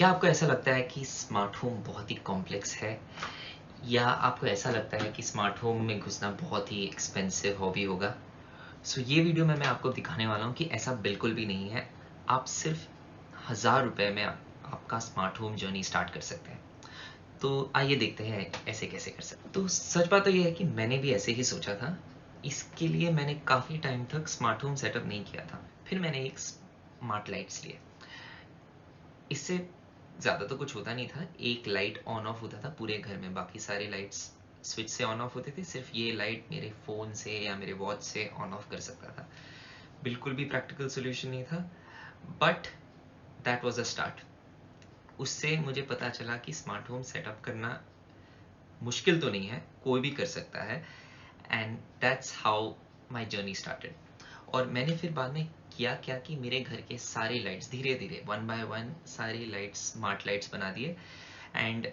क्या आपको ऐसा लगता है कि स्मार्ट होम बहुत ही कॉम्प्लेक्स है? या आपको ऐसा लगता है कि स्मार्ट होम में घुसना बहुत ही एक्सपेंसिव हॉबी होगा? ये वीडियो में मैं आपको दिखाने वाला हूँ कि ऐसा बिल्कुल भी नहीं है। आप सिर्फ़ ₹1000 में आपका स्मार्ट होम जर्नी स्टार्ट कर सकते हैं। तो आइए देखते हैं ऐसे कैसे कर सकते हैं। तो सच बात तो ये है कि मैंने भी ऐसे ही सोचा था। इसके लिए मैंने काफ़ी टाइम तक स्मार्ट होम सेटअप नहीं किया था। फिर मैंने एक स्मार्ट लाइट्स लिए। इससे ज़्यादा तो कुछ होता नहीं था, एक लाइट ऑन ऑफ होता था पूरे घर में, बाकी सारे लाइट्स स्विच से ऑन ऑफ होते थे, सिर्फ ये लाइट मेरे फ़ोन से या मेरे वॉच से ऑन ऑफ कर सकता था। बिल्कुल भी प्रैक्टिकल सॉल्यूशन नहीं था, but that was a start. उससे मुझे पता चला कि स्मार्ट होम सेटअप करना मुश्किल तो नहीं है, कोई भी कर सकता है and that's how my journey started. और मैंने फिर बाद में किया क्या कि मेरे घर के सारे लाइट्स धीरे-धीरे 1 बाय 1 सारे लाइट्स स्मार्ट लाइट्स बना दिए एंड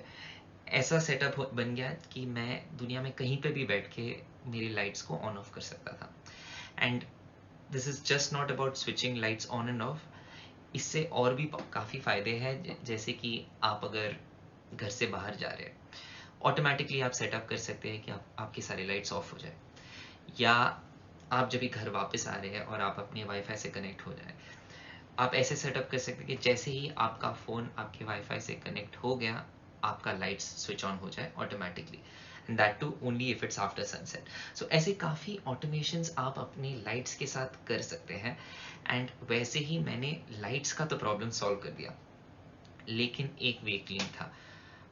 ऐसा सेटअप बन गया कि मैं दुनिया में कहीं पे भी बैठ के मेरी लाइट्स को ऑन ऑफ कर सकता था। And this is just not about switching lights on end of. इससे और भी काफ़ी फ़ायदे हैं, जैसे कि आप अगर घर से बाहर जा रहे हैं, ऑटोमैटिकली आप सेटअप कर सकते हैं कि आपकी सारी लाइट्स ऑफ हो जाए, या आप जब भी घर वापस आ रहे हैं और आप अपने वाईफ़ाई से कनेक्ट हो जाएँ, आप ऐसे सेटअप कर सकते हैं कि जैसे ही आपका फ़ोन आपके वाईफ़ाई से कनेक्ट हो गया, आपका लाइट्स स्विच ऑन हो जाए automatically and that too only if it's after sunset. ऐसे काफ़ी ऑटोमेशंस आप अपनी लाइट्स के साथ कर सकते हैं एंड वैसे ही मैंने लाइट्स का तो प्रॉब्लम सॉल्व कर दिया, लेकिन एक वीक लिंक था,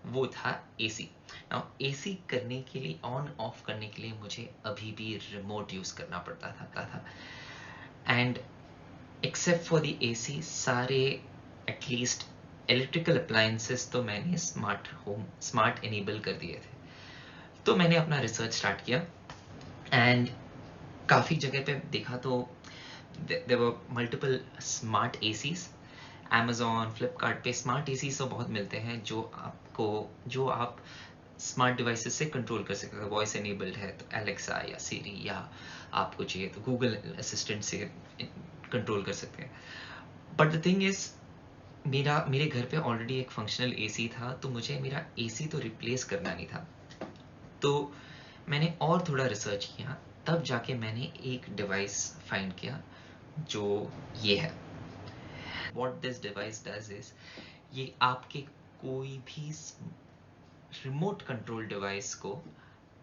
वो था एसी। नाउ एसी करने के लिए, ऑन ऑफ करने के लिए मुझे अभी भी रिमोट यूज़ करना पड़ता था and except for the AC सारे एटलीस्ट इलेक्ट्रिकल अप्लायंसेस तो मैंने स्मार्ट इनेबल कर दिए थे। तो मैंने अपना रिसर्च स्टार्ट किया एंड काफ़ी जगह पे देखा तो there were multiple smart ACs. Amazon, Flipkart पे स्मार्ट एसीज़ तो बहुत मिलते हैं जो आप स्मार्ट डिवाइसेस से कंट्रोल कर सकते हो। वॉइस इनेबल्ड है तो एलेक्सा या सिरी, या आपको चाहिए तो गूगल असिस्टेंट से कंट्रोल कर सकते हैं। बट द थिंग इज़, मेरे घर पे ऑलरेडी एक फंक्शनल एसी था, तो मुझे मेरा एसी तो रिप्लेस करना नहीं था। तो मैंने और थोड़ा रिसर्च किया, तब जाके मैंने एक डिवाइस फाइंड किया जो ये है। What this device does is, ये आपके कोई भी रिमोट कंट्रोल डिवाइस को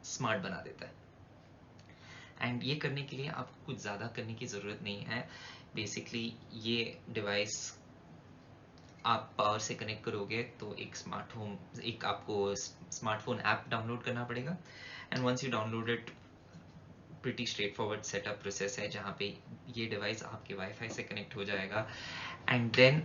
स्मार्ट बना देता है एंड ये करने के लिए आपको कुछ ज़्यादा करने की ज़रूरत नहीं है। बेसिकली ये डिवाइस आप पावर से कनेक्ट करोगे तो एक आपको स्मार्टफ़ोन ऐप डाउनलोड करना पड़ेगा and once you download it, pretty straightforward setup process है, जहाँ पे ये डिवाइस आपके वाईफ़ाई से कनेक्ट हो जाएगा एंड देन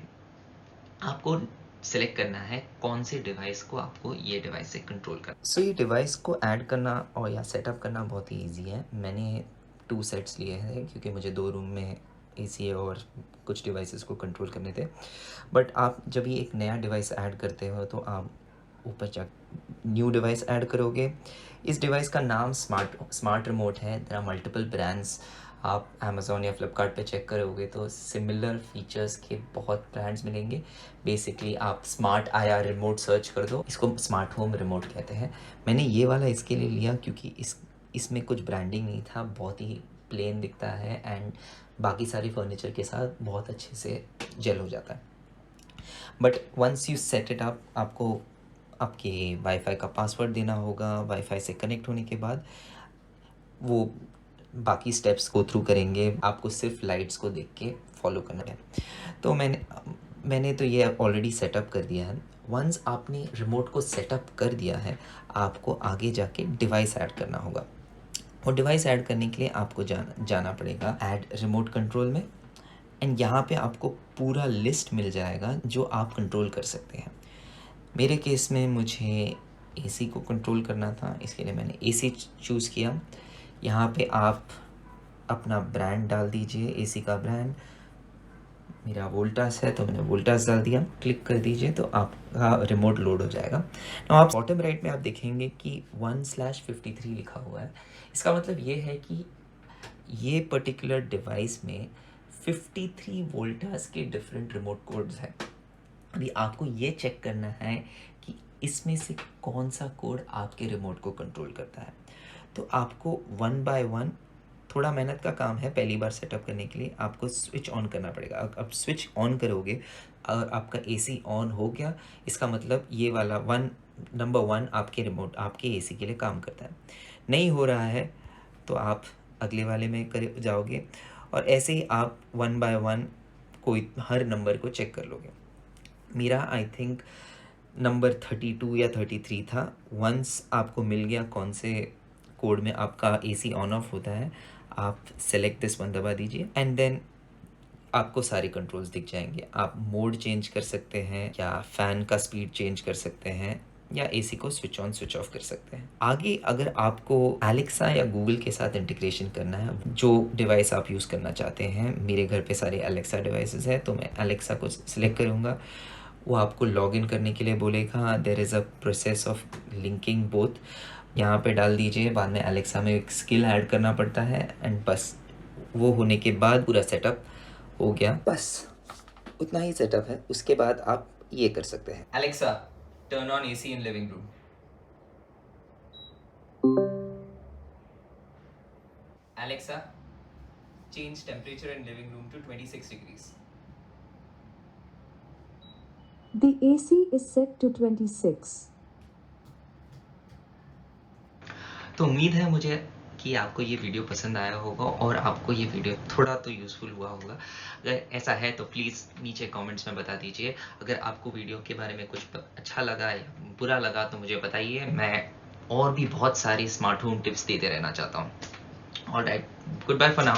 आपको सेलेक्ट करना है कौन से डिवाइस को आपको ये डिवाइस से कंट्रोल करना। ये डिवाइस को ऐड करना और या सेटअप करना बहुत ही ईज़ी है। मैंने 2 सेट्स लिए हैं क्योंकि मुझे 2 रूम में एसी और कुछ डिवाइसेस को कंट्रोल करने थे। बट आप जब भी एक नया डिवाइस ऐड करते हो तो आप ऊपर जा न्यू डिवाइस ऐड करोगे। इस डिवाइस का नाम स्मार्ट रिमोट है। There are multiple brands. आप अमेज़न या फ्लिपकार्ट पे चेक करोगे तो सिमिलर फीचर्स के बहुत ब्रांड्स मिलेंगे। बेसिकली आप स्मार्ट आया रिमोट सर्च कर दो, इसको स्मार्ट होम रिमोट कहते हैं। मैंने ये वाला इसके लिए लिया क्योंकि इसमें कुछ ब्रांडिंग नहीं था, बहुत ही प्लेन दिखता है एंड बाकी सारी फर्नीचर के साथ बहुत अच्छे से जेल हो जाता है। But once you set it up, आपको आपके वाईफ़ाई का पासवर्ड देना होगा। वाईफ़ाई से कनेक्ट होने के बाद वो बाकी स्टेप्स गो थ्रू करेंगे, आपको सिर्फ लाइट्स को देख के फॉलो करना है। तो मैंने तो ये ऑलरेडी सेटअप कर दिया है। वंस आपने रिमोट को सेटअप कर दिया है, आपको आगे जाके डिवाइस ऐड करना होगा और डिवाइस ऐड करने के लिए आपको जाना पड़ेगा ऐड रिमोट कंट्रोल में एंड यहाँ पे आपको पूरा लिस्ट मिल जाएगा जो आप कंट्रोल कर सकते हैं। मेरे केस में मुझे एसी को कंट्रोल करना था, इसके लिए मैंने एसी चूज़ किया। यहाँ पे आप अपना ब्रांड डाल दीजिए, एसी का ब्रांड मेरा वोल्टास है तो मैंने वोल्टास डाल दिया। क्लिक कर दीजिए तो आपका रिमोट लोड हो जाएगा। नाउ आप बॉटम राइट में आप देखेंगे कि 1/53 लिखा हुआ है। इसका मतलब ये है कि ये पर्टिकुलर डिवाइस में 53 वोल्टास के डिफरेंट रिमोट कोड्स हैं। अभी आपको ये चेक करना है कि इसमें से कौन सा कोड आपके रिमोट को कंट्रोल करता है। तो आपको वन बाय वन, थोड़ा मेहनत का काम है पहली बार सेटअप करने के लिए, आपको स्विच ऑन करना पड़ेगा। अब स्विच ऑन करोगे और आपका एसी ऑन हो गया, इसका मतलब ये वाला नंबर वन आपके रिमोट, आपके एसी के लिए काम करता है। नहीं हो रहा है तो आप अगले वाले में कर जाओगे और ऐसे ही आप वन बाय वन कोई हर नंबर को चेक कर लोगे। मेरा आई थिंक नंबर 32 या 33 था। वंस आपको मिल गया कौन से कोड में आपका एसी ऑन ऑफ होता है, आप सेलेक्ट दिस वन दबा दीजिए एंड देन आपको सारे कंट्रोल्स दिख जाएंगे। आप मोड चेंज कर सकते हैं या फ़ैन का स्पीड चेंज कर सकते हैं या एसी को स्विच ऑन स्विच ऑफ कर सकते हैं। आगे अगर आपको एलेक्सा या गूगल के साथ इंटीग्रेशन करना है, जो डिवाइस आप यूज़ करना चाहते हैं, मेरे घर पे सारे एलेक्सा डिवाइसेस हैं तो मैं एलेक्सा को सिलेक्ट करूँगा। वो आपको लॉगिन करने के लिए बोलेगा। There is a process of linking both, यहाँ पे डाल दीजिए। बाद में एलेक्सा में एक स्किल ऐड करना पड़ता है एंड बस वो होने के बाद पूरा सेटअप हो गया। बस उतना ही सेटअप है। उसके बाद आप ये कर सकते हैं, Alexa turn on AC in living room. Alexa change temperature in living room to 26 degrees। The AC is set to 26. तो उम्मीद है मुझे कि आपको ये वीडियो पसंद आया होगा और आपको ये वीडियो थोड़ा तो यूज़फुल हुआ होगा। अगर ऐसा है तो प्लीज़ नीचे कमेंट्स में बता दीजिए। अगर आपको वीडियो के बारे में कुछ अच्छा लगा या बुरा लगा तो मुझे बताइए। मैं और भी बहुत सारी स्मार्ट होम टिप्स देते रहना चाहता हूँ। Alright, good bye for now.